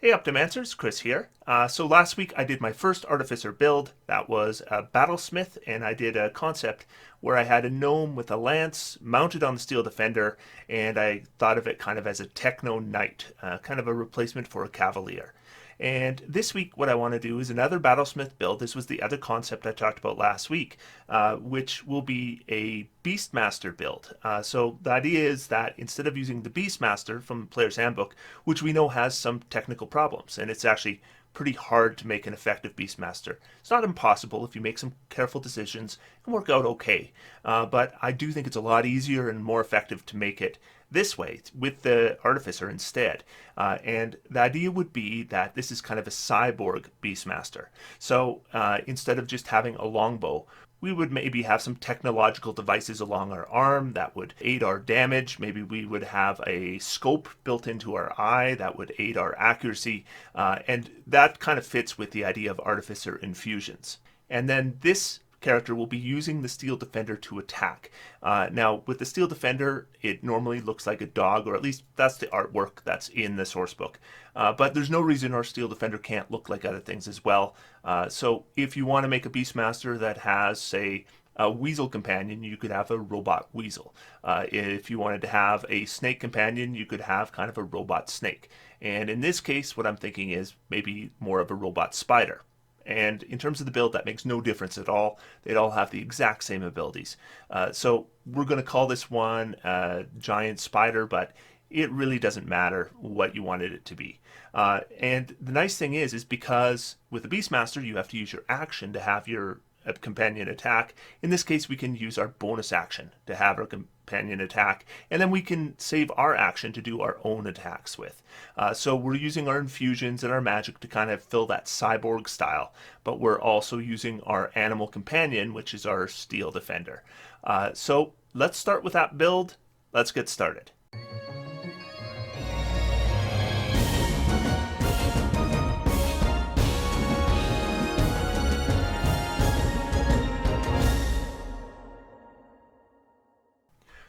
Hey Optimancers, Chris here. So last week I did my first Artificer build. That was a Battlesmith, and I did a concept where I had a gnome with a lance mounted on the Steel Defender, and I thought of it kind of as a Techno Knight, kind of a replacement for a Cavalier. And this week, what I want to do is another Battlesmith build. This was the other concept I talked about last week, which will be a Beastmaster build. So the idea is that instead of using the Beastmaster from the Player's Handbook, which we know has some technical problems, and it's actually pretty hard to make an effective Beastmaster. It's not impossible if you make some careful decisions. It can work out okay. But I do think it's a lot easier and more effective to make it this way with the Artificer instead. And the idea would be that this is kind of a cyborg Beastmaster. So instead of just having a longbow, we would maybe have some technological devices along our arm that would aid our damage. Maybe we would have a scope built into our eye that would aid our accuracy. And that kind of fits with the idea of Artificer infusions. And then this character will be using the Steel Defender to attack. Now, with the Steel Defender, it normally looks like a dog, or at least that's the artwork that's in the source book. But there's no reason our Steel Defender can't look like other things as well. So if you want to make a Beastmaster that has, say, a weasel companion, you could have a robot weasel. If you wanted to have a snake companion, you could have kind of a robot snake. And in this case, what I'm thinking is maybe more of a robot spider. And in terms of the build, that makes no difference at all. They'd all have the exact same abilities. So we're going to call this one Giant Spider, but it really doesn't matter what you wanted it to be. And the nice thing is because with the Beastmaster, you have to use your action to have your companion attack. In this case, we can use our bonus action to have our companion attack, and then we can save our action to do our own attacks with. So we're using our infusions and our magic to kind of fill that cyborg style, but we're also using our animal companion, which is our Steel Defender. So let's start with that build. Let's get started.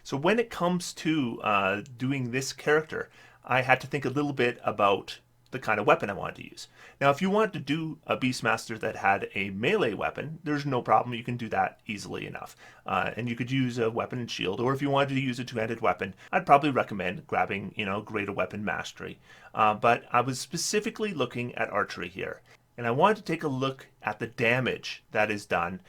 So when it comes to doing this character, I had to think a little bit about the kind of weapon I wanted to use. Now, if you wanted to do a Beastmaster that had a melee weapon, there's no problem. You can do that easily enough. And you could use a weapon and shield, or if you wanted to use a two-handed weapon, I'd probably recommend grabbing, greater weapon mastery. But I was specifically looking at archery here. And I wanted to take a look at the damage that is done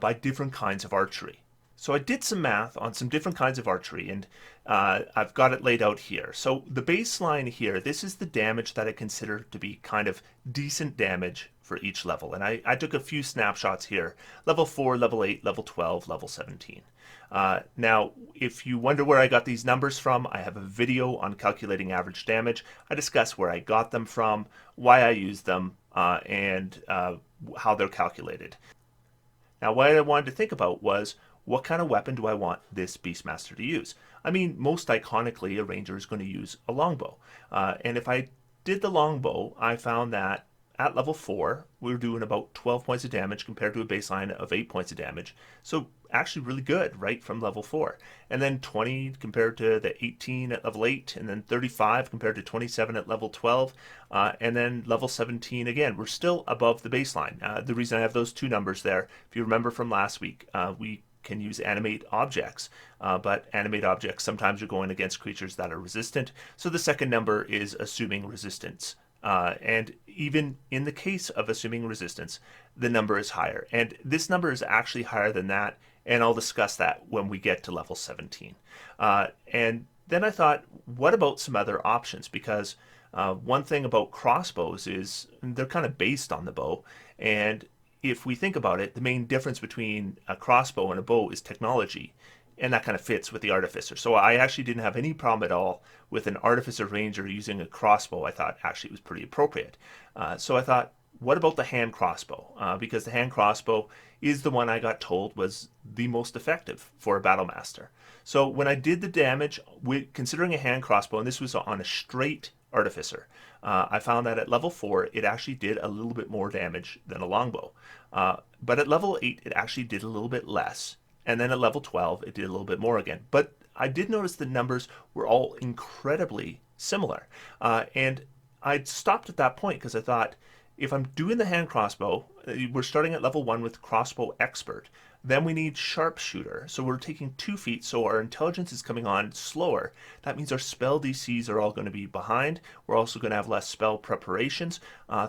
by different kinds of archery. So I did some math on some different kinds of archery, and I've got it laid out here. So the baseline here, this is the damage that I consider to be kind of decent damage for each level. And I took a few snapshots here. Level 4, level 8, level 12, level 17. Now, if you wonder where I got these numbers from, I have a video on calculating average damage. I discuss where I got them from, why I use them, and how they're calculated. Now, what I wanted to think about was, what kind of weapon do I want this Beastmaster to use? I mean, most iconically, a ranger is going to use a longbow. And if I did the longbow, I found that at level 4, we were doing about 12 points of damage compared to a baseline of 8 points of damage. So actually really good, right, from level 4. And then 20 compared to the 18 at level 8, and then 35 compared to 27 at level 12, and then level 17 again. We're still above the baseline. The reason I have those two numbers there, if you remember from last week, we can use animate objects, but animate objects sometimes are going against creatures that are resistant. So the second number is assuming resistance. And even in the case of assuming resistance, the number is higher. And this number is actually higher than that, and I'll discuss that when we get to level 17. And then I thought, what about some other options? Because one thing about crossbows is they're kind of based on the bow, and if we think about it, the main difference between a crossbow and a bow is technology, and that kind of fits with the Artificer. So I actually didn't have any problem at all with an Artificer Ranger using a crossbow. I thought actually it was pretty appropriate. So I thought, what about the hand crossbow? Because the hand crossbow is the one I got told was the most effective for a Battlemaster. So when I did the damage, considering a hand crossbow, and this was on a straight Artificer, I found that at level 4, it actually did a little bit more damage than a longbow. But at level 8, it actually did a little bit less. And then at level 12, it did a little bit more again. But I did notice the numbers were all incredibly similar. And I stopped at that point because I thought, if I'm doing the hand crossbow, we're starting at level 1 with crossbow expert. Then we need sharpshooter. So we're taking 2 feet, so our intelligence is coming on slower. That means our spell DCs are all going to be behind. We're also going to have less spell preparations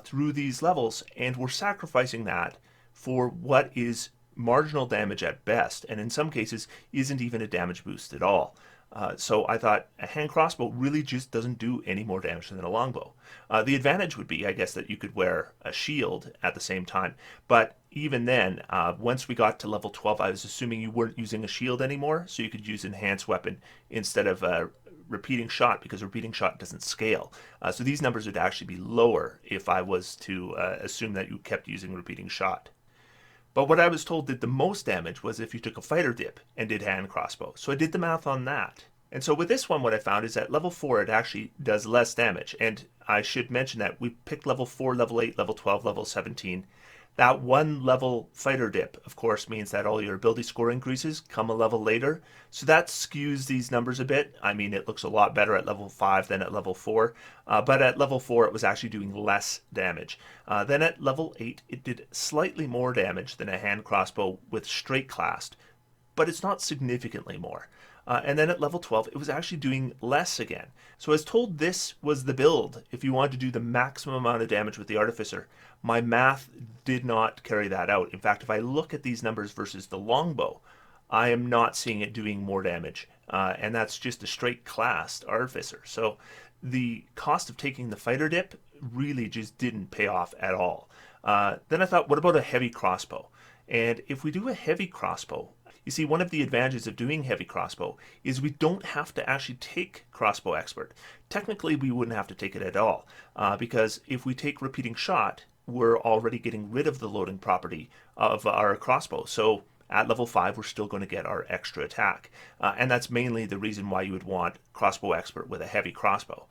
through these levels, and we're sacrificing that for what is marginal damage at best, and in some cases isn't even a damage boost at all. So I thought a hand crossbow really just doesn't do any more damage than a longbow. The advantage would be, I guess, that you could wear a shield at the same time. But even then, once we got to level 12, I was assuming you weren't using a shield anymore, so you could use enhanced weapon instead of repeating shot, because repeating shot doesn't scale. So these numbers would actually be lower if I was to assume that you kept using repeating shot. But what I was told did the most damage was if you took a fighter dip and did hand crossbow. So I did the math on that. And so with this one, what I found is at level 4, it actually does less damage. And I should mention that we picked level 4, level 8, level 12, level 17. That one level fighter dip, of course, means that all your ability score increases come a level later. So that skews these numbers a bit. I mean, it looks a lot better at level 5 than at level 4. But at level 4, it was actually doing less damage. Then at level 8, it did slightly more damage than a hand crossbow with straight classed, but it's not significantly more. And then at level 12, it was actually doing less again. So I was told this was the build if you wanted to do the maximum amount of damage with the Artificer. My math did not carry that out. In fact, if I look at these numbers versus the longbow, I am not seeing it doing more damage. And that's just a straight classed Artificer. So the cost of taking the fighter dip really just didn't pay off at all. Then I thought, what about a heavy crossbow? And if we do a heavy crossbow, you see, one of the advantages of doing heavy crossbow is we don't have to actually take crossbow expert. Technically, we wouldn't have to take it at all, because if we take repeating shot, we're already getting rid of the loading property of our crossbow. So at level 5, we're still going to get our extra attack. And that's mainly the reason why you would want crossbow expert with a heavy crossbow.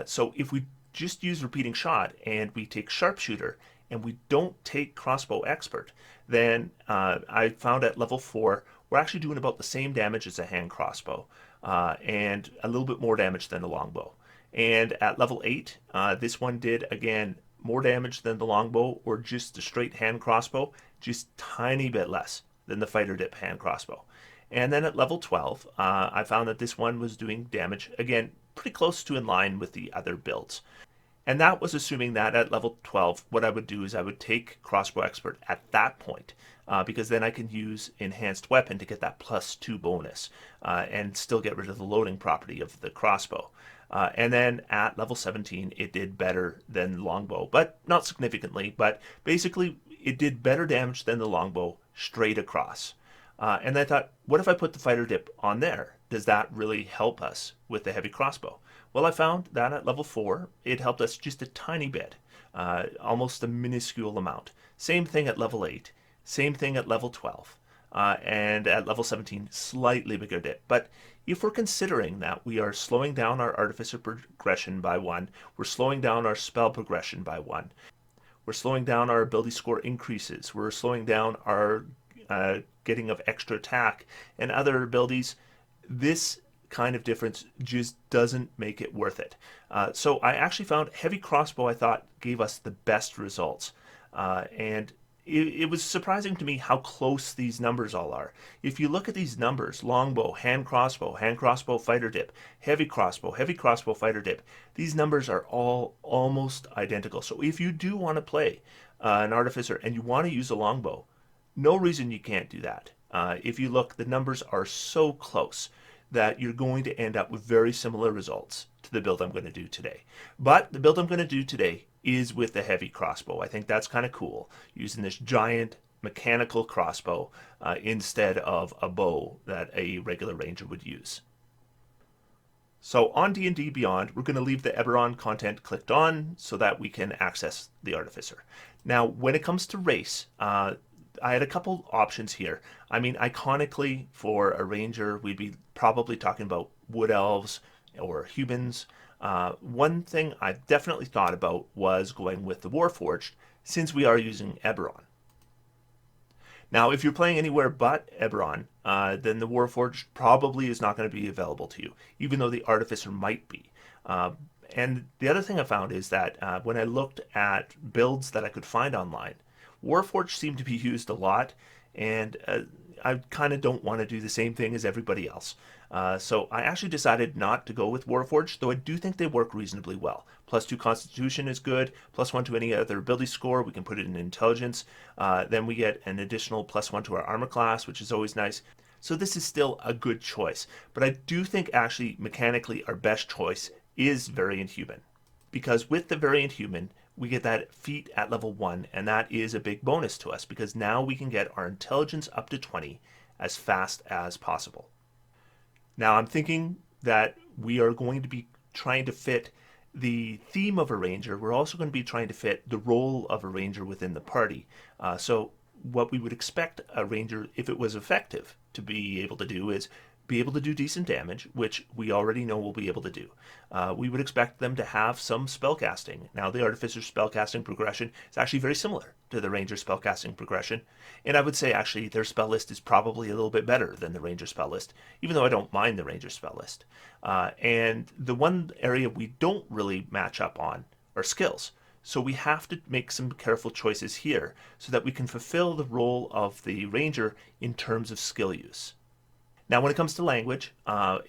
So if we just use repeating shot and we take sharpshooter and we don't take crossbow expert, then I found at level 4 we're actually doing about the same damage as a hand crossbow, and a little bit more damage than the longbow. And at level 8, this one did, again, more damage than the longbow or just the straight hand crossbow, just tiny bit less than the fighter dip hand crossbow. And then at level 12, I found that this one was doing damage, again, pretty close to in line with the other builds. And that was assuming that at level 12, what I would do is I would take crossbow expert at that point, because then I can use enhanced weapon to get that +2 bonus, and still get rid of the loading property of the crossbow. And then at level 17, it did better than longbow, but not significantly. But basically, it did better damage than the longbow straight across. And I thought, what if I put the fighter dip on there? Does that really help us with the heavy crossbow? Well, I found that at level 4, it helped us just a tiny bit, almost a minuscule amount. Same thing at level 8, same thing at level 12, and at level 17, slightly bigger dip. But if we're considering that we are slowing down our Artificer progression by 1, we're slowing down our spell progression by 1, we're slowing down our ability score increases, we're slowing down our getting of extra attack and other abilities, this kind of difference just doesn't make it worth it. So I actually found heavy crossbow, I thought, gave us the best results. And it was surprising to me how close these numbers all are. If you look at these numbers, longbow, hand crossbow, fighter dip, heavy crossbow, fighter dip, these numbers are all almost identical. So if you do want to play an Artificer and you want to use a longbow, no reason you can't do that. If you look, the numbers are so close that you're going to end up with very similar results to the build I'm going to do today. But the build I'm going to do today is with the heavy crossbow. I think that's kind of cool, using this giant mechanical crossbow instead of a bow that a regular ranger would use. So on D&D Beyond, we're going to leave the Eberron content clicked on so that we can access the Artificer. Now, when it comes to race, I had a couple options here. I mean, iconically, for a ranger, we'd be probably talking about wood elves or humans. One thing I definitely thought about was going with the Warforged, since we are using Eberron. Now, if you're playing anywhere but Eberron, then the Warforged probably is not going to be available to you, even though the Artificer might be. And the other thing I found is that when I looked at builds that I could find online, Warforged seemed to be used a lot, and I kind of don't want to do the same thing as everybody else. So I actually decided not to go with Warforged, though I do think they work reasonably well. +2 Constitution is good, +1 to any other ability score. We can put it in Intelligence. Then we get an additional +1 to our armor class, which is always nice. So this is still a good choice. But I do think actually mechanically our best choice is Variant Human. Because with the Variant Human, we get that feat at level 1, and that is a big bonus to us because now we can get our intelligence up to 20 as fast as possible. Now I'm thinking that we are going to be trying to fit the theme of a ranger. We're also going to be trying to fit the role of a ranger within the party. So what we would expect a ranger, if it was effective, to be able to do is be able to do decent damage, which we already know we'll be able to do. We would expect them to have some spellcasting. Now, the Artificer spellcasting progression is actually very similar to the Ranger spellcasting progression, and I would say actually their spell list is probably a little bit better than the Ranger spell list, even though I don't mind the Ranger spell list. And the one area we don't really match up on are skills. So we have to make some careful choices here so that we can fulfill the role of the Ranger in terms of skill use. Now, when it comes to language,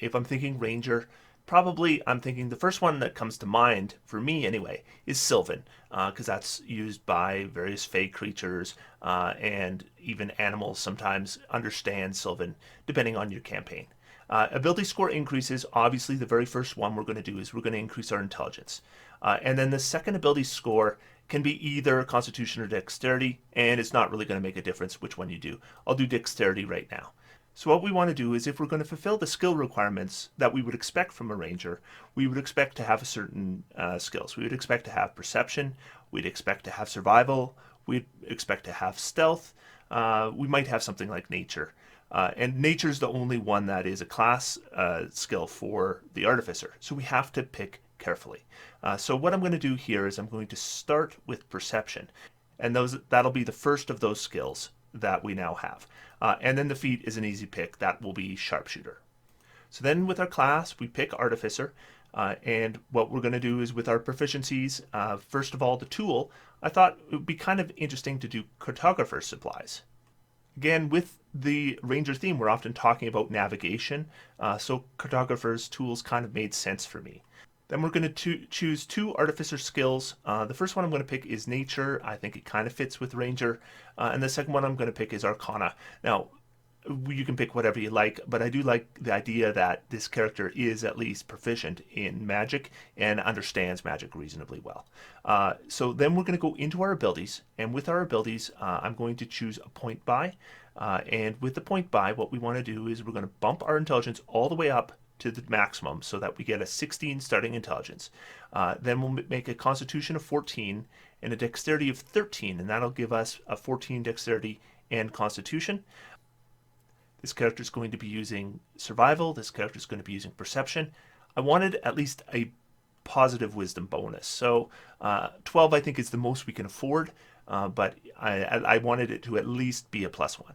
if I'm thinking Ranger, probably I'm thinking the first one that comes to mind, for me anyway, is Sylvan, because that's used by various fey creatures, and even animals sometimes understand Sylvan, depending on your campaign. Ability score increases, obviously the very first one we're going to do is we're going to increase our intelligence. And then the second ability score can be either Constitution or Dexterity, and it's not really going to make a difference which one you do. I'll do Dexterity right now. So what we want to do is if we're going to fulfill the skill requirements that we would expect from a ranger, we would expect to have certain skills. We would expect to have perception, we'd expect to have survival, we'd expect to have stealth, we might have something like nature. And nature is the only one that is a class skill for the artificer. So we have to pick carefully. So what I'm going to do here is I'm going to start with perception. And that'll be the first of those skills that we now have. And then the feat is an easy pick. That will be sharpshooter. So then with our class, we pick artificer. And what we're going to do is with our proficiencies, first of all, the tool, I thought it would be kind of interesting to do cartographer supplies. Again, with the ranger theme, we're often talking about navigation. So cartographer's tools kind of made sense for me. Then we're going to choose 2 artificer skills. The first one I'm going to pick is nature. I think it kind of fits with ranger. And the second one I'm going to pick is arcana. Now, you can pick whatever you like, but I do like the idea that this character is at least proficient in magic and understands magic reasonably well. So then we're going to go into our abilities, and with our abilities, I'm going to choose a point buy. And with the point buy, what we want to do is we're going to bump our intelligence all the way up to the maximum so that we get a 16 starting intelligence. Then we'll make a constitution of 14 and a dexterity of 13, and that'll give us a 14 dexterity and constitution. This character is going to be using survival. This character is going to be using perception. I wanted at least a positive wisdom bonus. So 12 I think is the most we can afford, but I wanted it to at least be a +1.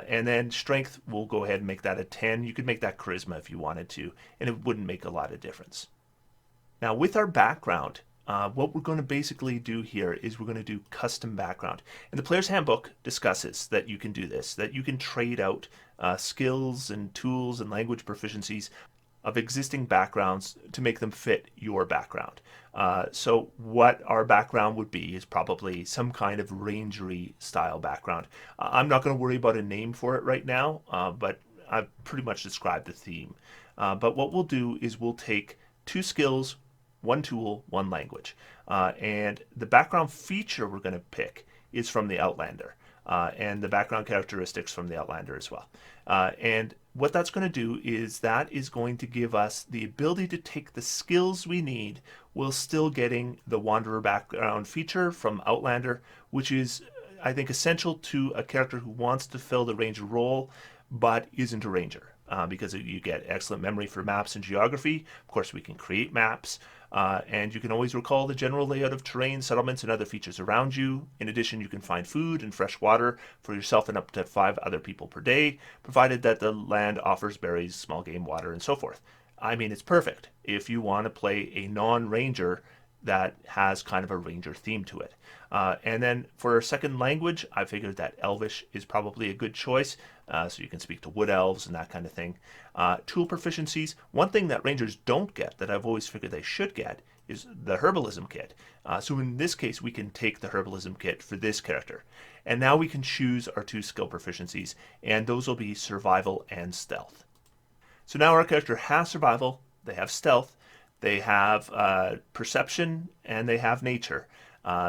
And then strength, we'll go ahead and make that a 10. You could make that charisma if you wanted to, and it wouldn't make a lot of difference. Now with our background, what we're going to basically do here is we're going to do custom background. And the player's handbook discusses that you can do this, that you can trade out skills and tools and language proficiencies of existing backgrounds to make them fit your background. So what our background would be is probably some kind of rangery style background. I'm not going to worry about a name for it right now, but I've pretty much described the theme. But what we'll do is we'll take 2 skills, 1 tool, 1 language. And the background feature we're going to pick is from the Outlander. And the background characteristics from the Outlander as well. And what that's going to do is that is going to give us the ability to take the skills we need while still getting the Wanderer background feature from Outlander, which is, I think, essential to a character who wants to fill the ranger role but isn't a ranger. Because you get excellent memory for maps and geography. Of course, we can create maps, and you can always recall the general layout of terrain, settlements, and other features around you. In addition, you can find food and fresh water for yourself and up to 5 other people per day, provided that the land offers berries, small game, water, and so forth. I mean, it's perfect if you want to play a non-ranger that has kind of a ranger theme to it. And then for a second language, I figured that Elvish is probably a good choice. So you can speak to wood elves and that kind of thing. Tool proficiencies. One thing that rangers don't get that I've always figured they should get is the herbalism kit. So in this case, we can take the herbalism kit for this character. And now we can choose our 2 skill proficiencies, and those will be survival and stealth. So now our character has survival, they have stealth, they have perception, and they have nature.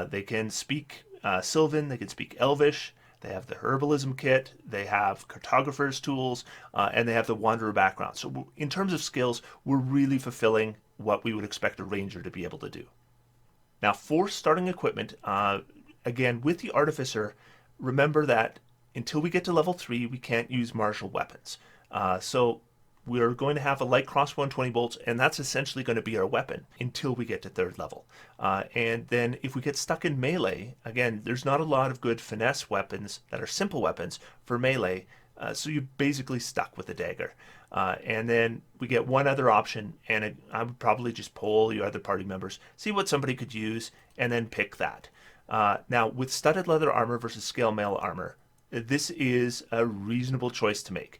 They can speak Sylvan, they can speak Elvish, they have the herbalism kit, they have cartographer's tools, and they have the wanderer background. So in terms of skills, we're really fulfilling what we would expect a ranger to be able to do. Now for starting equipment, again with the Artificer, remember that until we get to level 3, we can't use martial weapons. So we're going to have a light crossbow and 20 bolts, and that's essentially going to be our weapon until we get to 3rd level. And then if we get stuck in melee, again, there's not a lot of good finesse weapons that are simple weapons for melee, so you're basically stuck with a dagger. And then we get one other option, and I would probably just poll your other party members, see what somebody could use, and then pick that. Now, with studded leather armor versus scale mail armor, this is a reasonable choice to make.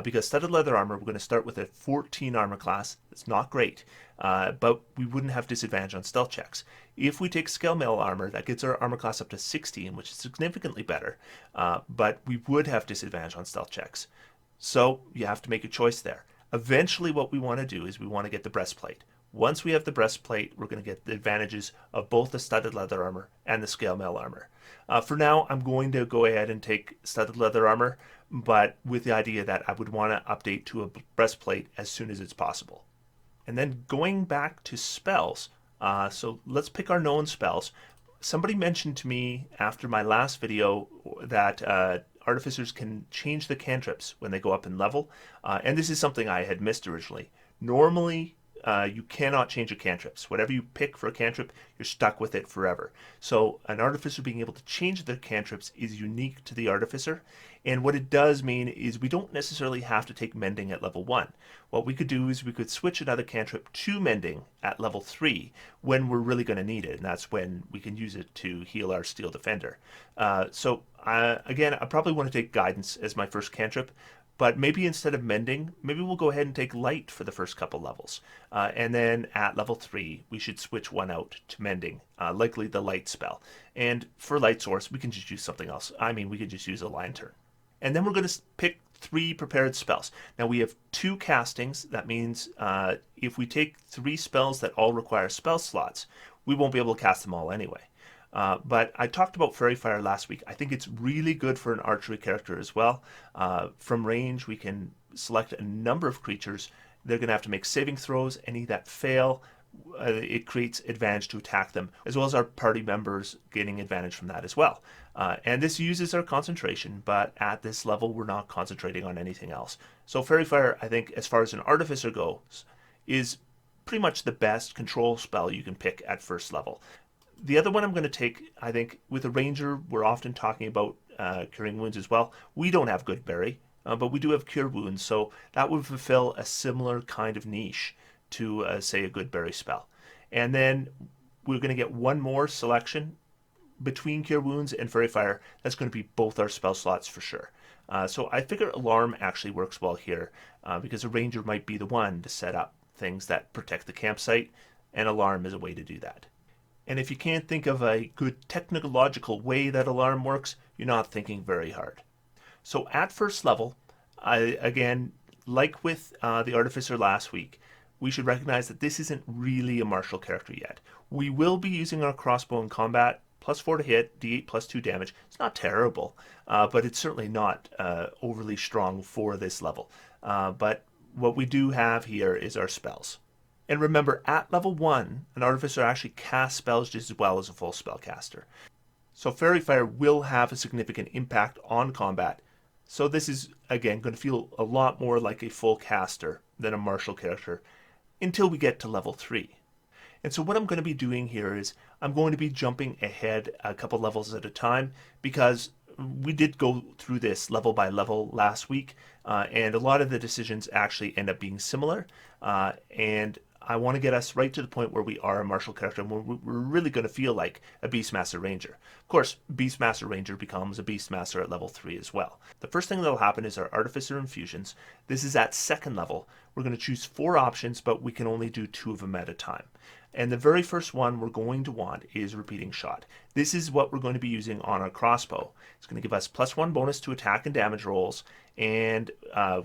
Because studded leather armor, we're going to start with a 14 armor class. It's not great, but we wouldn't have disadvantage on stealth checks. If we take scale mail armor, that gets our armor class up to 16, which is significantly better, but we would have disadvantage on stealth checks. So you have to make a choice there. Eventually what we want to do is we want to get the breastplate. Once we have the breastplate, we're going to get the advantages of both the studded leather armor and the scale mail armor. For now, I'm going to go ahead and take studded leather armor, but with the idea that I would want to update to a breastplate as soon as it's possible. And then going back to spells, so let's pick our known spells. Somebody mentioned to me after my last video that artificers can change the cantrips when they go up in level, and this is something I had missed originally. Normally, you cannot change your cantrips. Whatever you pick for a cantrip, you're stuck with it forever. So an Artificer being able to change their cantrips is unique to the Artificer. And what it does mean is we don't necessarily have to take Mending at level 1. What we could do is we could switch another cantrip to Mending at level 3 when we're really going to need it. And that's when we can use it to heal our Steel Defender. Again, I probably want to take Guidance as my first cantrip. But maybe instead of Mending, maybe we'll go ahead and take Light for the first couple levels. And then at level 3, we should switch one out to Mending, likely the Light spell. And for Light Source, we can just use something else. I mean, we could just use a Lantern. And then we're going to pick 3 prepared spells. Now we have 2 castings. That means if we take 3 spells that all require spell slots, we won't be able to cast them all anyway. But I talked about Fairy Fire last week. I think it's really good for an archery character as well. From range, we can select a number of creatures. They're going to have to make saving throws. Any that fail, it creates advantage to attack them, as well as our party members gaining advantage from that as well. And this uses our concentration, but at this level, we're not concentrating on anything else. So Fairy Fire, I think, as far as an Artificer goes, is pretty much the best control spell you can pick at first level. The other one I'm going to take, I think, with a Ranger, we're often talking about curing wounds as well. We don't have Good Berry, but we do have Cure Wounds, so that would fulfill a similar kind of niche to, say, a Good Berry spell. And then we're going to get one more selection between Cure Wounds and Fairy Fire. That's going to be both our spell slots for sure. So I figure Alarm actually works well here, because a Ranger might be the one to set up things that protect the campsite, and Alarm is a way to do that. And if you can't think of a good technological way that Alarm works, you're not thinking very hard. So at first level, again, like with the Artificer last week, we should recognize that this isn't really a martial character yet. We will be using our crossbow in combat, +4 to hit, d8 +2 damage. It's not terrible, but it's certainly not overly strong for this level. But what we do have here is our spells. And remember, at level 1, an Artificer actually casts spells just as well as a full spellcaster. So Fairy Fire will have a significant impact on combat. So this is, again, going to feel a lot more like a full caster than a martial character until we get to level 3. And so what I'm going to be doing here is I'm going to be jumping ahead a couple levels at a time, because we did go through this level by level last week, and a lot of the decisions actually end up being similar. And I want to get us right to the point where we are a martial character and we're really going to feel like a Beastmaster Ranger. Of course, Beastmaster Ranger becomes a Beastmaster at level 3 as well. The first thing that will happen is our Artificer Infusions. This is at second level. We're going to choose 4 options, but we can only do 2 of them at a time. And the very first one we're going to want is Repeating Shot. This is what we're going to be using on our crossbow. It's going to give us +1 bonus to attack and damage rolls, and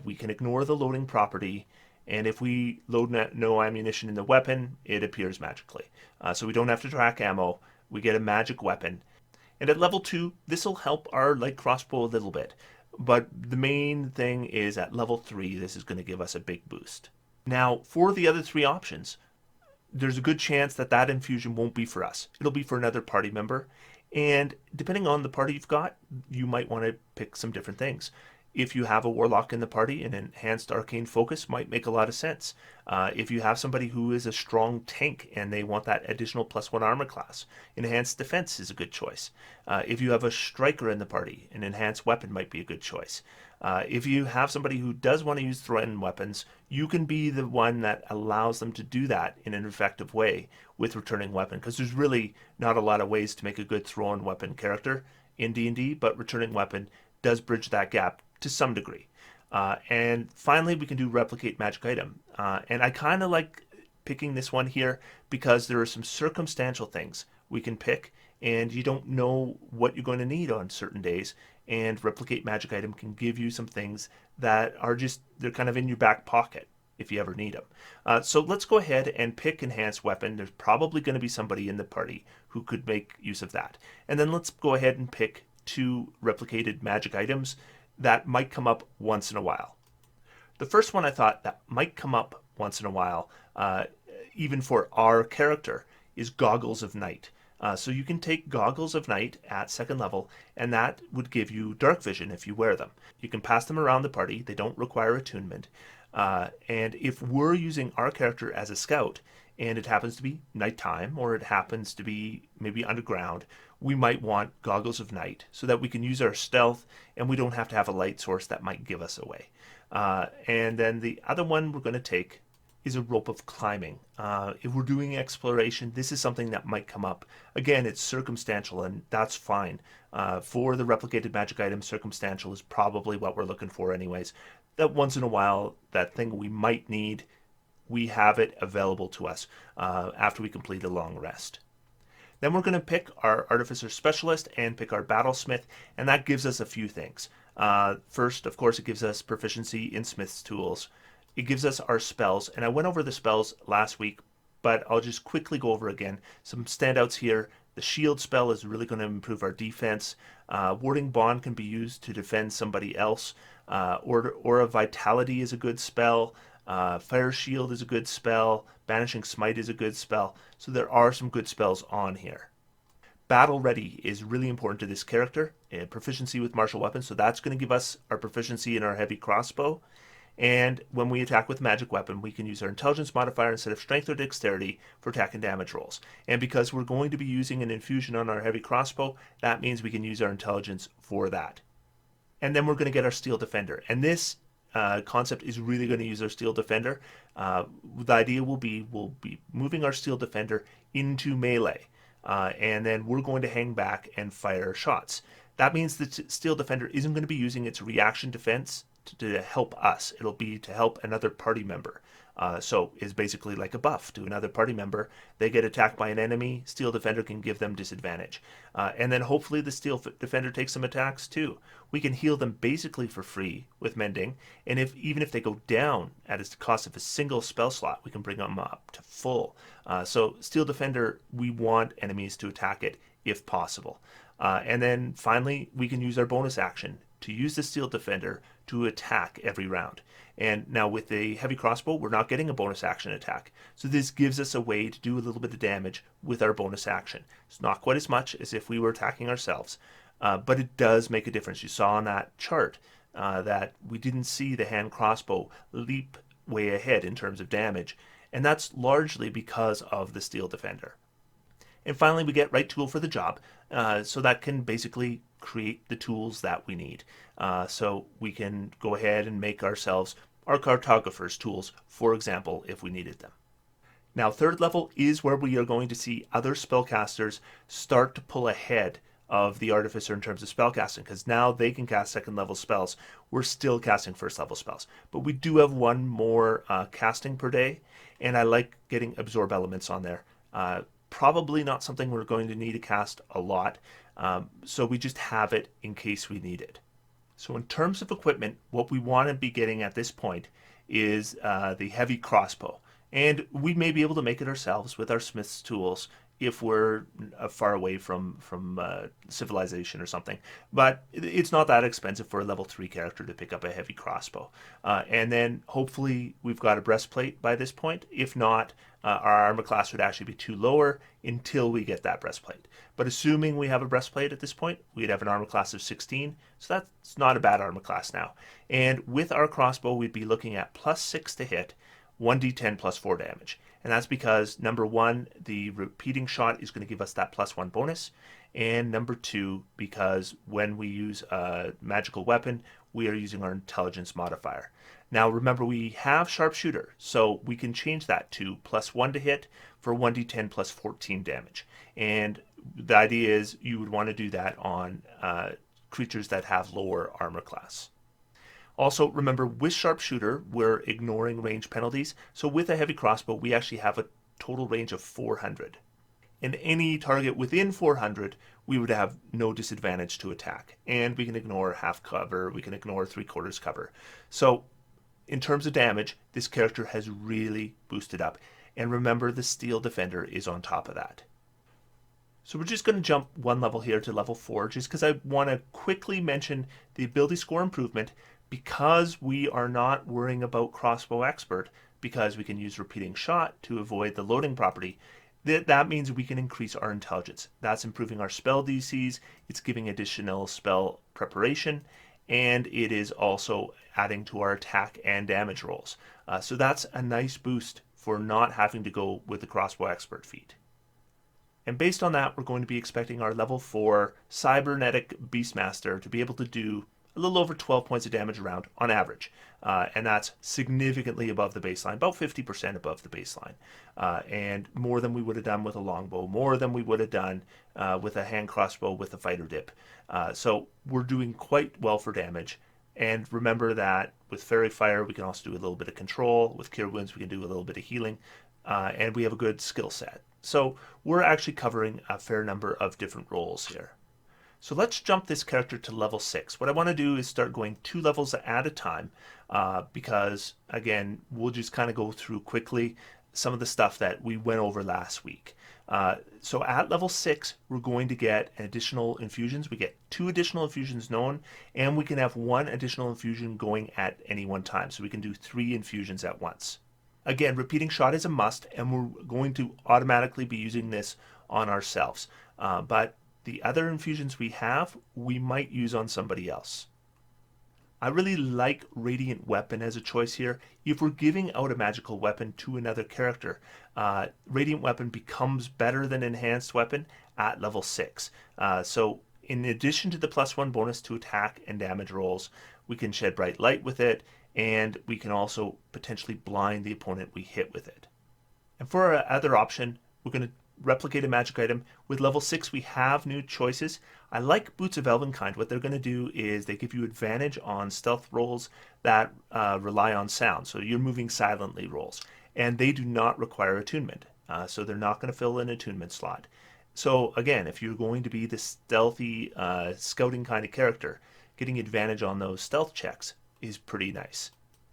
we can ignore the loading property. And if we load no ammunition in the weapon, it appears magically. So we don't have to track ammo. We get a magic weapon. And at level 2, this will help our light crossbow a little bit. But the main thing is at level 3, this is going to give us a big boost. Now, for the other 3 options, there's a good chance that that infusion won't be for us. It'll be for another party member. And depending on the party you've got, you might want to pick some different things. If you have a warlock in the party, an enhanced arcane focus might make a lot of sense. If you have somebody who is a strong tank and they want that additional +1 armor class, enhanced defense is a good choice. If you have a striker in the party, an enhanced weapon might be a good choice. If you have somebody who does want to use thrown weapons, you can be the one that allows them to do that in an effective way with returning weapon, because there's really not a lot of ways to make a good thrown weapon character in D&D, but returning weapon does bridge that gap to some degree. And finally, we can do Replicate Magic Item. And I kind of like picking this one here because there are some circumstantial things we can pick, and you don't know what you're going to need on certain days. And Replicate Magic Item can give you some things that are just, they're kind of in your back pocket if you ever need them. So let's go ahead and pick Enhanced Weapon. There's probably going to be somebody in the party who could make use of that. And then let's go ahead and pick 2 Replicated Magic Items that might come up once in a while. The first one I thought that might come up once in a while, even for our character, is Goggles of Night. So you can take Goggles of Night at second level, and that would give you dark vision if you wear them. You can pass them around the party. They don't require attunement. And if we're using our character as a scout, and it happens to be nighttime, or it happens to be maybe underground, we might want Goggles of Night so that we can use our stealth and we don't have to have a light source that might give us away. And then the other one we're going to take is a Rope of Climbing. If we're doing exploration, this is something that might come up. Again, it's circumstantial, and that's fine. For the replicated magic item, circumstantial is probably what we're looking for anyways. That once in a while, that thing we might need, we have it available to us after we complete a long rest. Then we're going to pick our Artificer Specialist and pick our Battlesmith, and that gives us a few things. First, of course, it gives us proficiency in Smith's tools. It gives us our spells, and I went over the spells last week, but I'll just quickly go over again. Some standouts here. The shield spell is really going to improve our defense. Warding Bond can be used to defend somebody else. Aura Vitality is a good spell. Fire Shield is a good spell. Banishing Smite is a good spell. So there are some good spells on here. Battle Ready is really important to this character. Proficiency with martial weapons, so that's going to give us our proficiency in our heavy crossbow. And when we attack with magic weapon, we can use our intelligence modifier instead of strength or dexterity for attack and damage rolls. And because we're going to be using an infusion on our heavy crossbow, that means we can use our intelligence for that. And then we're going to get our steel defender. And this concept is really going to use our steel defender. The idea will be we'll be moving our steel defender into melee. And then we're going to hang back and fire shots. That means the steel defender isn't going to be using its reaction defense to help us. It'll be to help another party member. So it's basically like a buff to another party member. They get attacked by an enemy, Steel Defender can give them disadvantage. And then hopefully the Steel Defender takes some attacks too. We can heal them basically for free with Mending, and even if they go down at the cost of a single spell slot, we can bring them up to full. So Steel Defender, we want enemies to attack it if possible. And then finally, we can use our bonus action to use the Steel Defender to attack every round. And now with the heavy crossbow, we're not getting a bonus action attack. So this gives us a way to do a little bit of damage with our bonus action. It's not quite as much as if we were attacking ourselves, but it does make a difference. You saw on that chart that we didn't see the hand crossbow leap way ahead in terms of damage, and that's largely because of the Steel Defender. And finally, we get right tool for the job. So that can basically create the tools that we need. So we can go ahead and make ourselves our cartographer's tools, for example, if we needed them. Now, third level is where we are going to see other spellcasters start to pull ahead of the Artificer in terms of spellcasting, because now they can cast second level spells. We're still casting first level spells, but we do have one more casting per day, and I like getting absorb elements on there. Probably not something we're going to need to cast a lot, so we just have it in case we need it. So in terms of equipment, what we want to be getting at this point is the heavy crossbow. And we may be able to make it ourselves with our smith's tools if we're far away from civilization or something. But it's not that expensive for a level 3 character to pick up a heavy crossbow. And then hopefully we've got a breastplate by this point. If not, our armor class would actually be too lower until we get that breastplate. But assuming we have a breastplate at this point, we'd have an armor class of 16. So that's not a bad armor class now. And with our crossbow, we'd be looking at +6 to hit, 1d10 plus 4 damage. And that's because, number one, the repeating shot is going to give us that +1 bonus. And number two, because when we use a magical weapon, we are using our intelligence modifier. Now remember, we have sharpshooter, so we can change that to +1 to hit for 1d10 plus 14 damage. And the idea is you would want to do that on creatures that have lower armor class. Also, remember, with sharpshooter, we're ignoring range penalties. So with a heavy crossbow, we actually have a total range of 400. And any target within 400, we would have no disadvantage to attack. And we can ignore half cover, we can ignore 3/4 cover. So in terms of damage, this character has really boosted up. And remember, the Steel Defender is on top of that. So we're just going to jump one level here to level 4, just because I want to quickly mention the ability score improvement. Because we are not worrying about crossbow expert, because we can use repeating shot to avoid the loading property, that means we can increase our intelligence. That's improving our spell DCs, it's giving additional spell preparation, and it is also adding to our attack and damage rolls. So that's a nice boost for not having to go with the crossbow expert feat. And based on that, we're going to be expecting our level 4 cybernetic beastmaster to be able to do a little over 12 points of damage a round on average. And that's significantly above the baseline, about 50% above the baseline. And more than we would have done with a longbow, more than we would have done with a hand crossbow with a fighter dip. So we're doing quite well for damage. And remember that with Fairy Fire, we can also do a little bit of control. With Cure Wounds, we can do a little bit of healing. And we have a good skill set. So we're actually covering a fair number of different roles here. So let's jump this character to level 6. What I want to do is start going 2 levels at a time because, again, we'll just kind of go through quickly some of the stuff that we went over last week. So at level 6, we're going to get additional infusions. We get 2 additional infusions known, and we can have 1 additional infusion going at any one time. So we can do 3 infusions at once. Again, repeating shot is a must, and we're going to automatically be using this on ourselves. But the other infusions we have, we might use on somebody else. I really like Radiant Weapon as a choice here. If we're giving out a magical weapon to another character, Radiant Weapon becomes better than Enhanced Weapon at level 6. So in addition to the +1 bonus to attack and damage rolls, we can shed bright light with it, and we can also potentially blind the opponent we hit with it. And for our other option, we're going to replicate a magic item. With level 6, we have new choices. I like Boots of Elvenkind. What they're going to do is they give you advantage on stealth rolls that rely on sound. So you're moving silently rolls. And they do not require attunement. So they're not going to fill an attunement slot. So again, if you're going to be the stealthy scouting kind of character, getting advantage on those stealth checks is pretty nice.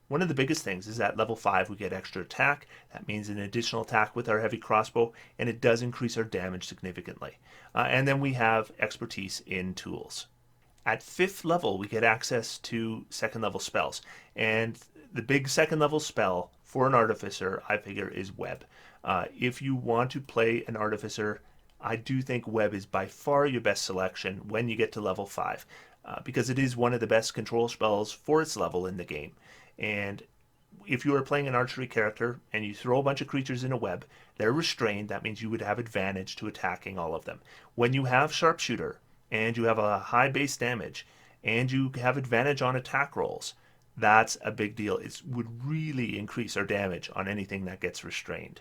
One of the biggest things is at level 5 we get extra attack. That means an additional attack with our heavy crossbow, and it does increase our damage significantly. And then we have expertise in tools. At 5th level we get access to 2nd level spells, and the big 2nd level spell for an artificer, I figure, is web. If you want to play an artificer, I do think web is by far your best selection when you get to level 5, because it is one of the best control spells for its level in the game. And if you are playing an archery character and you throw a bunch of creatures in a web, they're restrained. That means you would have advantage to attacking all of them. When you have sharpshooter and you have a high base damage and you have advantage on attack rolls, that's a big deal. It would really increase our damage on anything that gets restrained.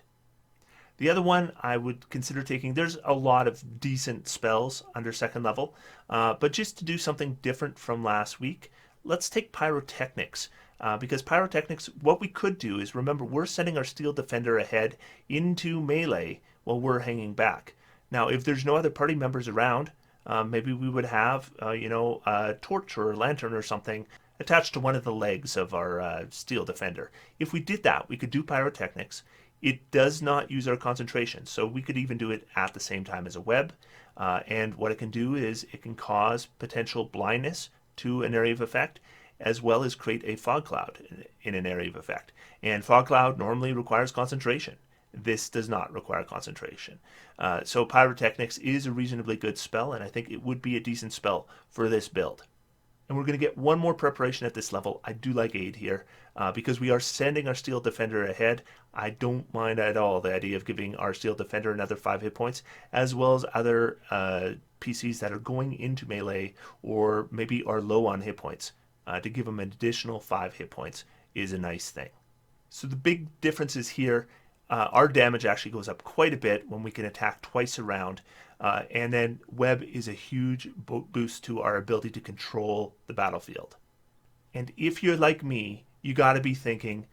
The other one I would consider taking, there's a lot of decent spells under second level, but just to do something different from last week, let's take Pyrotechnics. Because Pyrotechnics, what we could do is, remember, we're sending our Steel Defender ahead into melee while we're hanging back. Now, if there's no other party members around, maybe we would have, a torch or a lantern or something attached to one of the legs of our Steel Defender. If we did that, we could do Pyrotechnics. It does not use our concentration, so we could even do it at the same time as a web. And what it can do is it can cause potential blindness to an area of effect, as well as create a fog cloud in an area of effect. And fog cloud normally requires concentration. This does not require concentration. So Pyrotechnics is a reasonably good spell, and I think it would be a decent spell for this build. And we're going to get one more preparation at this level. I do like aid here because we are sending our Steel Defender ahead. I don't mind at all the idea of giving our Steel Defender another 5 hit points, as well as other PCs that are going into melee or maybe are low on hit points. To give them an additional 5 hit points is a nice thing. So the big differences here, our damage actually goes up quite a bit when we can attack twice a round. And then web is a huge boost to our ability to control the battlefield. And if you're like me, you got to be thinking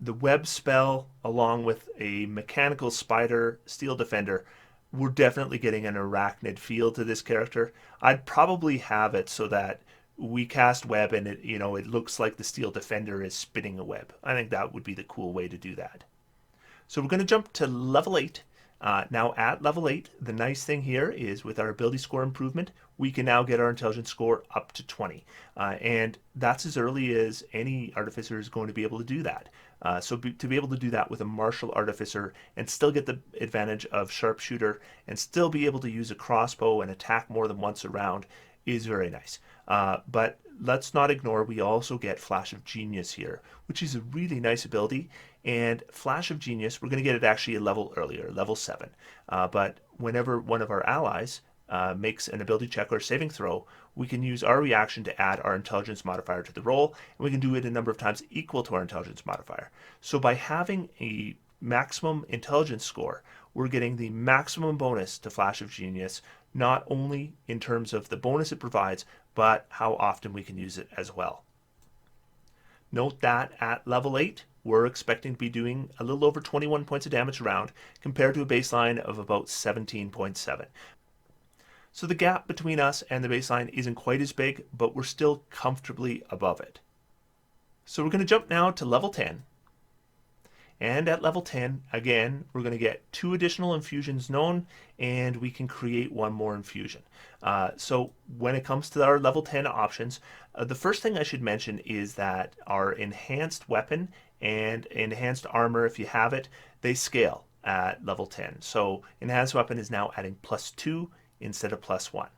the web spell along with a mechanical spider Steel Defender, we're definitely getting an arachnid feel to this character. I'd probably have it so that we cast web and it looks like the Steel Defender is spinning a web. I think that would be the cool way to do that. So we're going to jump to level 8. Now at level 8, the nice thing here is with our ability score improvement, we can now get our intelligence score up to 20. And that's as early as any artificer is going to be able to do that. To be able to do that with a martial artificer and still get the advantage of sharpshooter and still be able to use a crossbow and attack more than once a round is very nice. But let's not ignore we also get Flash of Genius here, which is a really nice ability. And Flash of Genius, we're going to get it actually a level earlier, level 7. But whenever one of our allies makes an ability check or saving throw, we can use our reaction to add our intelligence modifier to the roll, and we can do it a number of times equal to our intelligence modifier. So by having a maximum intelligence score, we're getting the maximum bonus to Flash of Genius, not only in terms of the bonus it provides, but how often we can use it as well. Note that at level 8, we're expecting to be doing a little over 21 points of damage a round compared to a baseline of about 17.7. So the gap between us and the baseline isn't quite as big, but we're still comfortably above it. So we're going to jump now to level 10. And at level 10, again, we're going to get 2 additional infusions known, and we can create 1 more infusion. So when it comes to our level 10 options, the first thing I should mention is that our enhanced weapon and enhanced armor, if you have it, they scale at level 10. So enhanced weapon is now adding +2 instead of +1.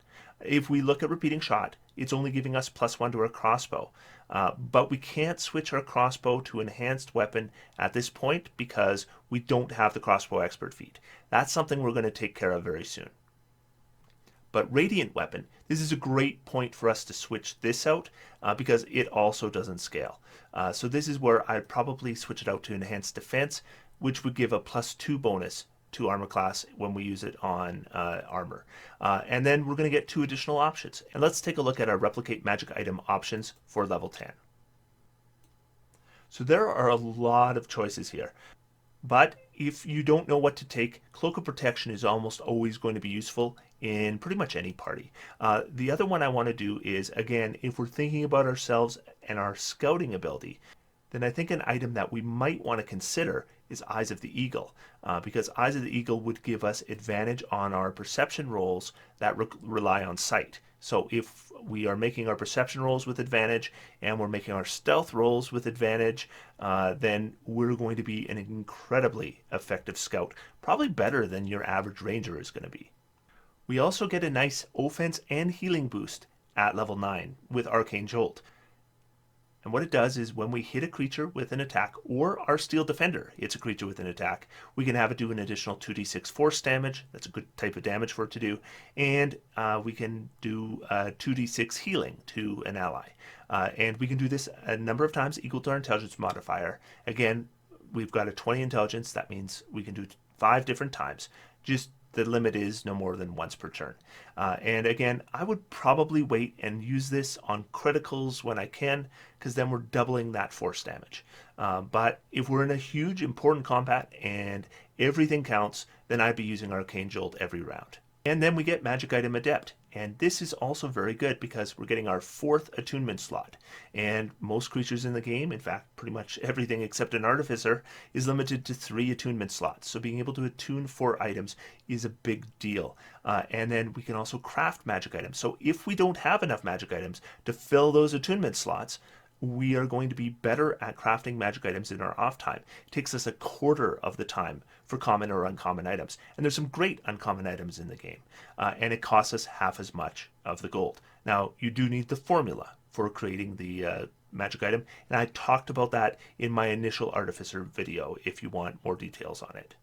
If we look at repeating shot, it's only giving us +1 to our crossbow. But we can't switch our crossbow to enhanced weapon at this point because we don't have the crossbow expert feat. That's something we're going to take care of very soon. But radiant weapon, this is a great point for us to switch this out because it also doesn't scale. So this is where I'd probably switch it out to enhanced defense, which would give a +2 bonus to armor class when we use it on armor. And then we're going to get 2 additional options. And let's take a look at our replicate magic item options for level 10. So there are a lot of choices here. But if you don't know what to take, Cloak of Protection is almost always going to be useful in pretty much any party. The other one I want to do is, again, if we're thinking about ourselves and our scouting ability, then I think an item that we might want to consider is Eyes of the Eagle, because Eyes of the Eagle would give us advantage on our perception rolls that rely on sight. So if we are making our perception rolls with advantage and we're making our stealth rolls with advantage, then we're going to be an incredibly effective scout, probably better than your average ranger is going to be. We also get a nice offense and healing boost at level 9 with Arcane Jolt. And what it does is when we hit a creature with an attack, or our Steel Defender hits a creature with an attack, we can have it do an additional 2d6 force damage. That's a good type of damage for it to do. And we can do 2d6 healing to an ally. And we can do this a number of times equal to our intelligence modifier. Again, we've got a 20 intelligence. That means we can do 5 different times. Just the limit is no more than once per turn. And again, I would probably wait and use this on criticals when I can, because then we're doubling that force damage. But if we're in a huge important combat and everything counts, then I'd be using Arcane Jolt every round. And then we get Magic Item Adept. And this is also very good because we're getting our 4th attunement slot. And most creatures in the game, in fact, pretty much everything except an Artificer, is limited to 3 attunement slots. So being able to attune 4 items is a big deal. And then we can also craft magic items. So if we don't have enough magic items to fill those attunement slots, we are going to be better at crafting magic items in our off time. It takes us a quarter of the time for common or uncommon items. And there's some great uncommon items in the game. And it costs us half as much of the gold. Now, you do need the formula for creating the magic item. And I talked about that in my initial Artificer video if you want more details on it.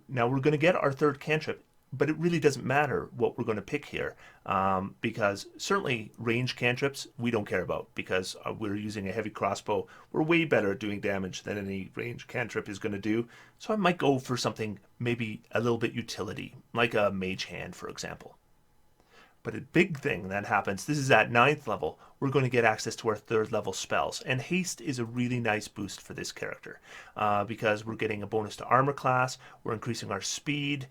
Now, we're going to get our 3rd cantrip, but it really doesn't matter what we're going to pick here, because certainly range cantrips we don't care about because we're using a heavy crossbow. We're way better at doing damage than any range cantrip is going to do. So I might go for something maybe a little bit utility, like a mage hand, for example. But a big thing that happens, this is at 9th level, we're going to get access to our 3rd level spells. And haste is a really nice boost for this character because we're getting a bonus to armor class, we're increasing our speed,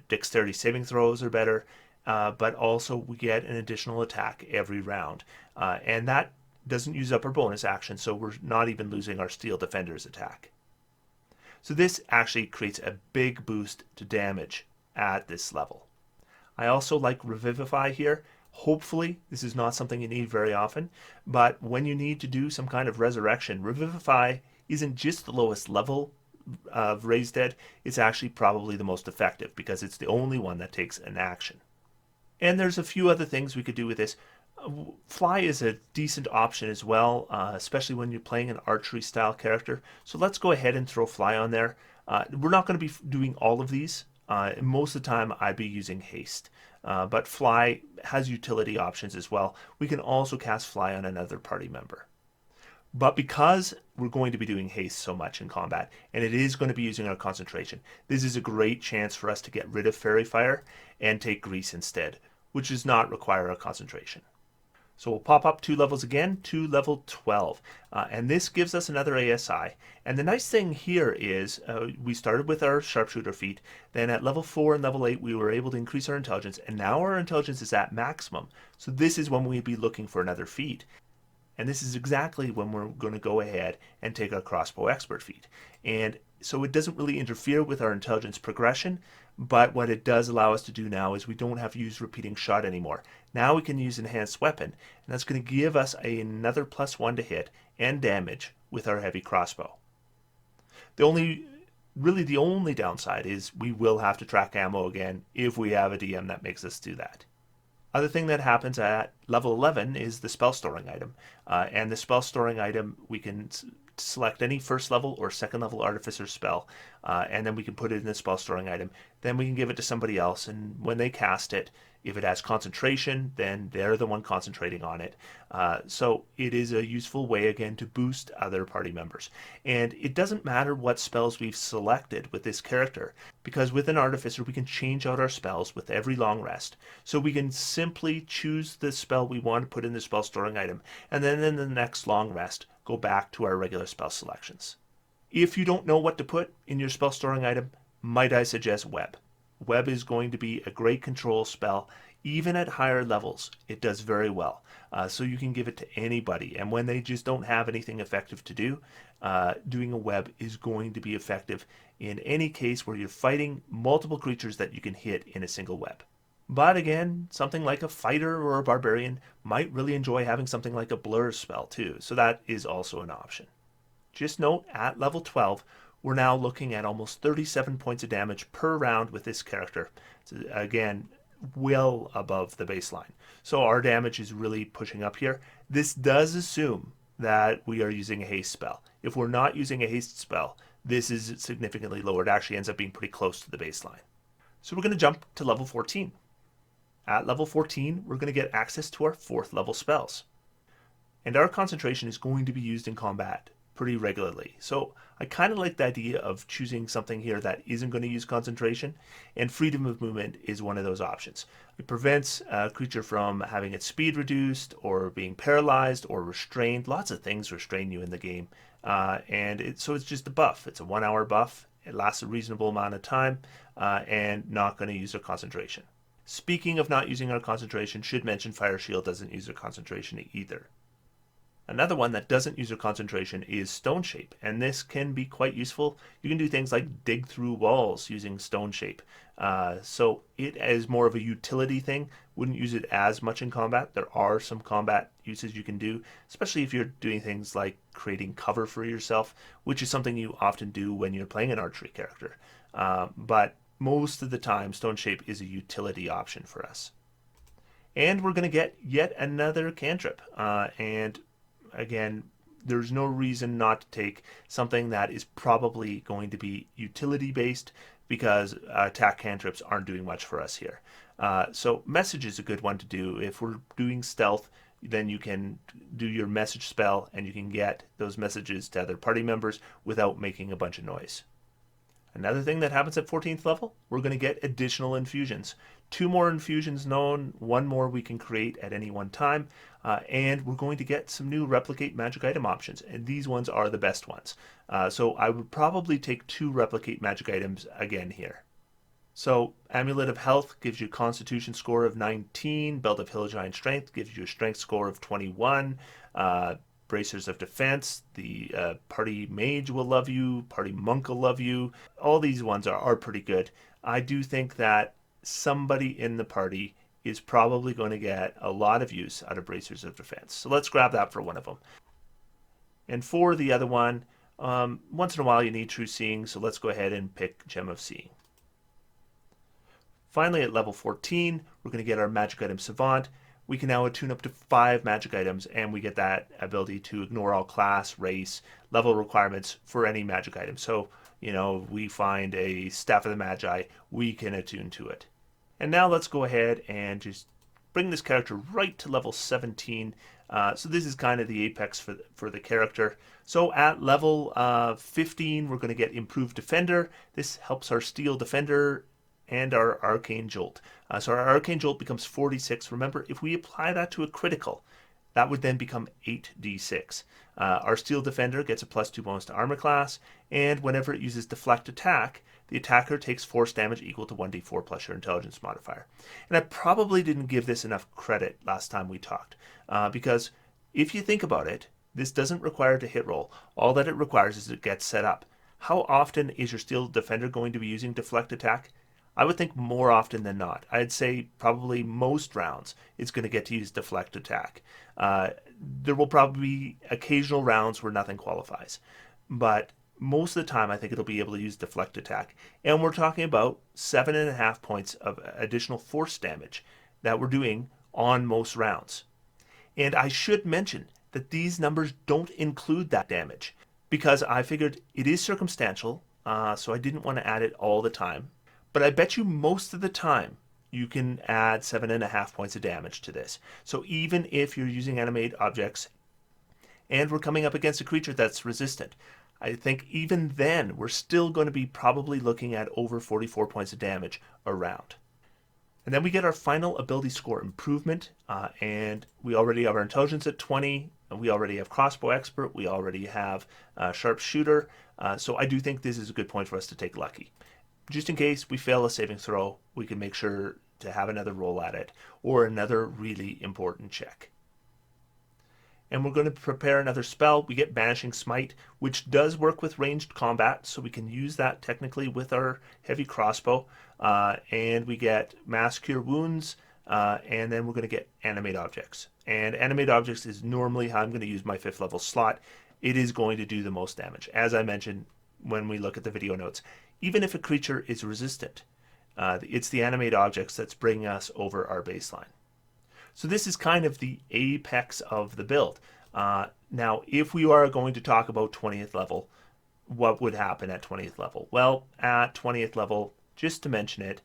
dexterity saving throws are better, but also we get an additional attack every round. And that doesn't use up our bonus action, so we're not even losing our Steel Defender's attack. So this actually creates a big boost to damage at this level. I also like Revivify here. Hopefully, this is not something you need very often, but when you need to do some kind of resurrection, Revivify isn't just the lowest level of Raise Dead, it's actually probably the most effective because it's the only one that takes an action. And there's a few other things we could do with this. Fly is a decent option as well, especially when you're playing an archery style character. So let's go ahead and throw Fly on there. We're not going to be doing all of these. Most of the time I'd be using haste, but Fly has utility options as well. We can also cast Fly on another party member. But because we're going to be doing haste so much in combat, and it is going to be using our concentration, this is a great chance for us to get rid of Fairy Fire and take Grease instead, which does not require a concentration. So we'll pop up 2 levels again to level 12. And this gives us another ASI. And the nice thing here is we started with our sharpshooter feat. Then at level 4 and level 8, we were able to increase our intelligence. And now our intelligence is at maximum. So this is when we'd be looking for another feat. And this is exactly when we're going to go ahead and take our crossbow expert feat. And so it doesn't really interfere with our intelligence progression, but what it does allow us to do now is we don't have to use repeating shot anymore. Now we can use enhanced weapon, and that's going to give us another +1 to hit and damage with our heavy crossbow. The only downside is we will have to track ammo again if we have a DM that makes us do that. Other thing that happens at level 11 is the spell storing item. And the spell storing item, we can select any 1st level or 2nd level Artificer spell, and then we can put it in the spell storing item. Then we can give it to somebody else, and when they cast it, if it has concentration, then they're the one concentrating on it. So it is a useful way, again, to boost other party members. And it doesn't matter what spells we've selected with this character, because with an Artificer, we can change out our spells with every long rest. So we can simply choose the spell we want to put in the spell storing item, and then in the next long rest, go back to our regular spell selections. If you don't know what to put in your spell storing item, might I suggest Web. Web is going to be a great control spell. Even at higher levels, it does very well. So you can give it to anybody. And when they just don't have anything effective to do, doing a web is going to be effective in any case where you're fighting multiple creatures that you can hit in a single web. But again, something like a fighter or a barbarian might really enjoy having something like a blur spell too. So that is also an option. Just note, at level 12, we're now looking at almost 37 points of damage per round with this character. So again, well above the baseline. So our damage is really pushing up here. This does assume that we are using a haste spell. If we're not using a haste spell, this is significantly lower. It actually ends up being pretty close to the baseline. So we're going to jump to level 14. At level 14, we're going to get access to our 4th level spells. And our concentration is going to be used in combat pretty regularly. So I kind of like the idea of choosing something here that isn't going to use concentration, and freedom of movement is one of those options. It prevents a creature from having its speed reduced or being paralyzed or restrained. Lots of things restrain you in the game. So it's just a buff. It's a 1 hour buff. It lasts a reasonable amount of time and not going to use our concentration. Speaking of not using our concentration, should mention Fire Shield doesn't use our concentration either. Another one that doesn't use a concentration is Stone Shape, and this can be quite useful. You can do things like dig through walls using Stone Shape. So it is more of a utility thing. Wouldn't use it as much in combat. There are some combat uses you can do, especially if you're doing things like creating cover for yourself, which is something you often do when you're playing an archery character. But most of the time, Stone Shape is a utility option for us. And we're going to get yet another cantrip. And again, there's no reason not to take something that is probably going to be utility based, because attack cantrips aren't doing much for us here. So message is a good one to do. If we're doing stealth, then you can do your message spell and you can get those messages to other party members without making a bunch of noise. Another thing that happens at 14th level, we're going to get additional infusions. 2 more infusions known, 1 more we can create at any one time, and we're going to get some new replicate magic item options, and these ones are the best ones. So I would probably take 2 replicate magic items again here. So Amulet of Health gives you a Constitution score of 19, Belt of Hill Giant Strength gives you a Strength score of 21, Bracers of Defense, the Party Mage will love you, Party Monk will love you. All these ones are pretty good. I do think that somebody in the party is probably going to get a lot of use out of Bracers of Defense. So let's grab that for one of them. And for the other one, once in a while you need True Seeing, so let's go ahead and pick Gem of Seeing. Finally, at level 14, we're going to get our Magic Item Savant. We can now attune up to 5 magic items, and we get that ability to ignore all class, race, level requirements for any magic item. So, we find a Staff of the Magi, we can attune to it. And now let's go ahead and just bring this character right to level 17. So this is kind of the apex for the character. So at level 15, we're going to get Improved Defender. This helps our Steel Defender and our Arcane Jolt. So our Arcane Jolt becomes 46. Remember, if we apply that to a critical, that would then become 8d6. Our Steel Defender gets a +2 bonus to armor class, and whenever it uses Deflect Attack, the attacker takes force damage equal to 1d4 plus your intelligence modifier. And I probably didn't give this enough credit last time we talked, because if you think about it, this doesn't require to hit roll. All that it requires is it gets set up. How often is your Steel Defender going to be using Deflect Attack? I would think more often than not. I'd say probably most rounds it's going to get to use Deflect Attack. There will probably be occasional rounds where nothing qualifies. But most of the time I think it'll be able to use Deflect Attack. And we're talking about 7.5 points of additional force damage that we're doing on most rounds. And I should mention that these numbers don't include that damage, because I figured it is circumstantial, so I didn't want to add it all the time. But I bet you most of the time you can add 7.5 points of damage to this. So even if you're using animate objects and we're coming up against a creature that's resistant, I think even then we're still going to be probably looking at over 44 points of damage around. And then we get our final ability score improvement, and we already have our intelligence at 20, and we already have crossbow expert, we already have sharpshooter, so I do think this is a good point for us to take lucky. Just in case we fail a saving throw, we can make sure to have another roll at it, or another really important check. And we're going to prepare another spell. We get Banishing Smite, which does work with ranged combat, so we can use that technically with our heavy crossbow. And we get Mass Cure Wounds, and then we're going to get Animate Objects. And Animate Objects is normally how I'm going to use my 5th level slot. It is going to do the most damage, as I mentioned when we look at the video notes. Even if a creature is resistant, it's the Animate Objects that's bringing us over our baseline. So this is kind of the apex of the build. Now, if we are going to talk about 20th level, what would happen at 20th level? Well, at 20th level, just to mention it,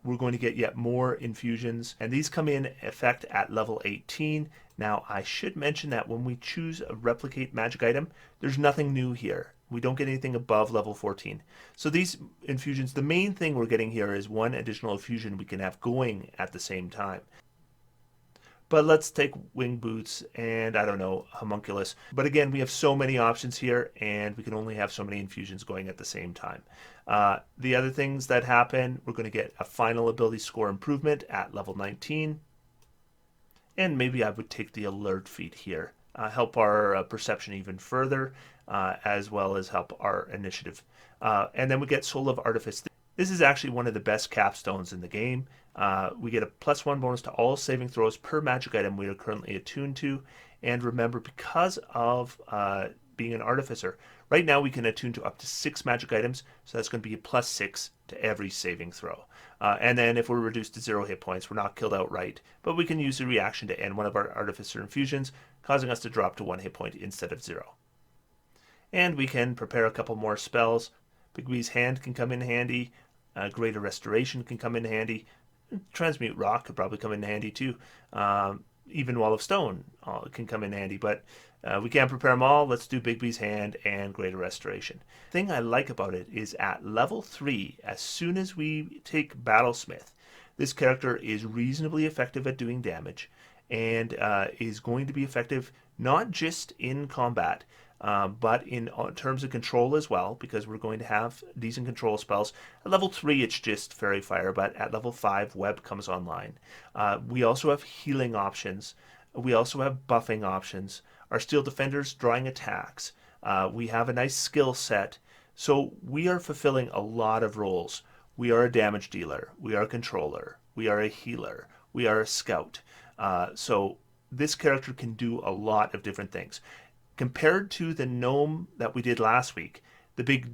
we're going to get yet more infusions, and these come in effect at level 18. Now, I should mention that when we choose a replicate magic item, there's nothing new here. We don't get anything above level 14. So these infusions, the main thing we're getting here is one additional infusion we can have going at the same time. But let's take wing boots and, I don't know, homunculus. But again, we have so many options here, and we can only have so many infusions going at the same time. The other things that happen, we're going to get a final ability score improvement at level 19. And maybe I would take the alert feat here. Help our perception even further, as well as help our initiative. And then we get Soul of Artifice. This is actually one of the best capstones in the game. We get a +1 bonus to all saving throws per magic item we are currently attuned to. And remember, because of being an artificer, right now we can attune to up to 6 magic items, so that's going to be a +6 to every saving throw. And then if we're reduced to 0 hit points, we're not killed outright, but we can use a reaction to end one of our artificer infusions, causing us to drop to 1 hit point instead of 0. And we can prepare a couple more spells. Big B's Hand can come in handy. Greater Restoration can come in handy. Transmute Rock could probably come in handy too. Even Wall of Stone can come in handy, but we can't prepare them all. Let's do Big B's Hand and Greater Restoration. The thing I like about it is at level 3, as soon as we take Battlesmith, this character is reasonably effective at doing damage and is going to be effective not just in combat, but in terms of control as well, because we're going to have decent control spells. At level 3, it's just Fairy Fire, but at level 5, Web comes online. We also have healing options. We also have buffing options. Our Steel Defenders drawing attacks. We have a nice skill set. So we are fulfilling a lot of roles. We are a damage dealer. We are a controller. We are a healer. We are a scout. So this character can do a lot of different things. Compared to the gnome that we did last week, the big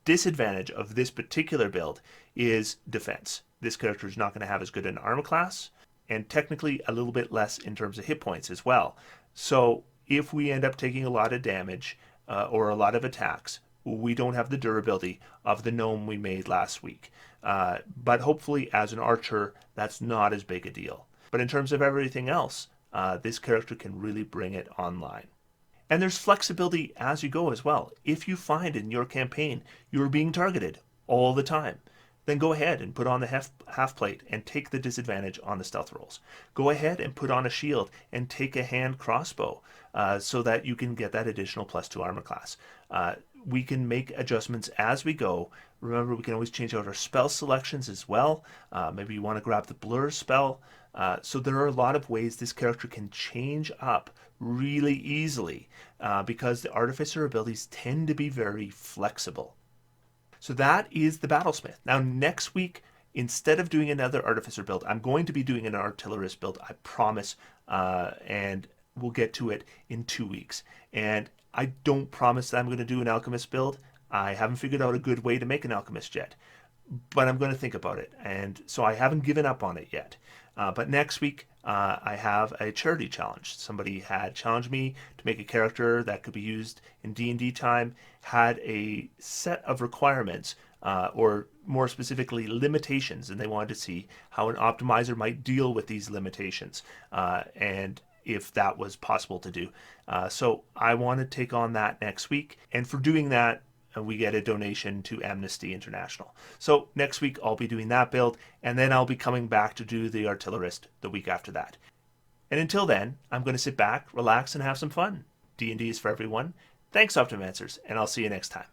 disadvantage of this particular build is defense. This character is not going to have as good an armor class, and technically a little bit less in terms of hit points as well. So if we end up taking a lot of damage or a lot of attacks, we don't have the durability of the gnome we made last week. But hopefully as an archer, that's not as big a deal. But in terms of everything else, this character can really bring it online. And there's flexibility as you go as well. If you find in your campaign you're being targeted all the time, then go ahead and put on the half plate and take the disadvantage on the stealth rolls. Go ahead and put on a shield and take a hand crossbow so that you can get that additional +2 armor class. We can make adjustments as we go. Remember, we can always change out our spell selections as well. Maybe you want to grab the blur spell. So there are a lot of ways this character can change up really easily because the Artificer abilities tend to be very flexible. So that is the Battlesmith. Now next week, instead of doing another Artificer build, I'm going to be doing an Artillerist build, I promise, and we'll get to it in 2 weeks. And I don't promise that I'm going to do an Alchemist build. I haven't figured out a good way to make an Alchemist yet, but I'm going to think about it. And so I haven't given up on it yet. But next week, I have a charity challenge. Somebody had challenged me to make a character that could be used in D&D time, had a set of requirements, or more specifically, limitations, and they wanted to see how an optimizer might deal with these limitations, and if that was possible to do. So I want to take on that next week, and for doing that, we get a donation to Amnesty International. So next week I'll be doing that build, and then I'll be coming back to do the Artillerist the week after that. And until then, I'm going to sit back, relax, and have some fun. D&D is for everyone. Thanks, Optimancers, and I'll see you next time.